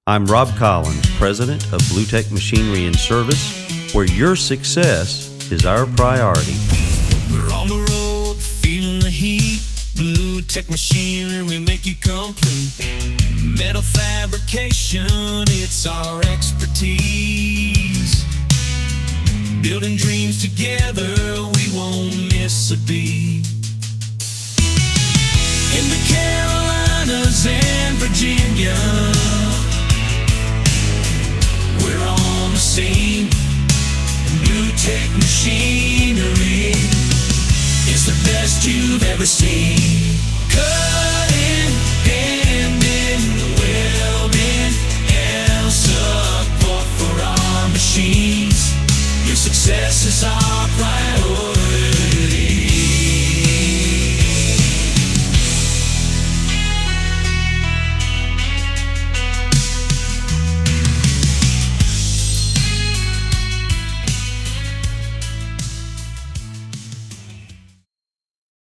I'm Rob Collins, President of BluTec Machinery and Service, where your success is our priority. We're on the road, feeling the heat. BluTec Machinery, we make you complete. Metal fabrication, it's our expertise. Building dreams together, we won't miss a beat. In the Carolinas and Virginia, we're on the scene. BluTec Machinery is the best you've ever seen.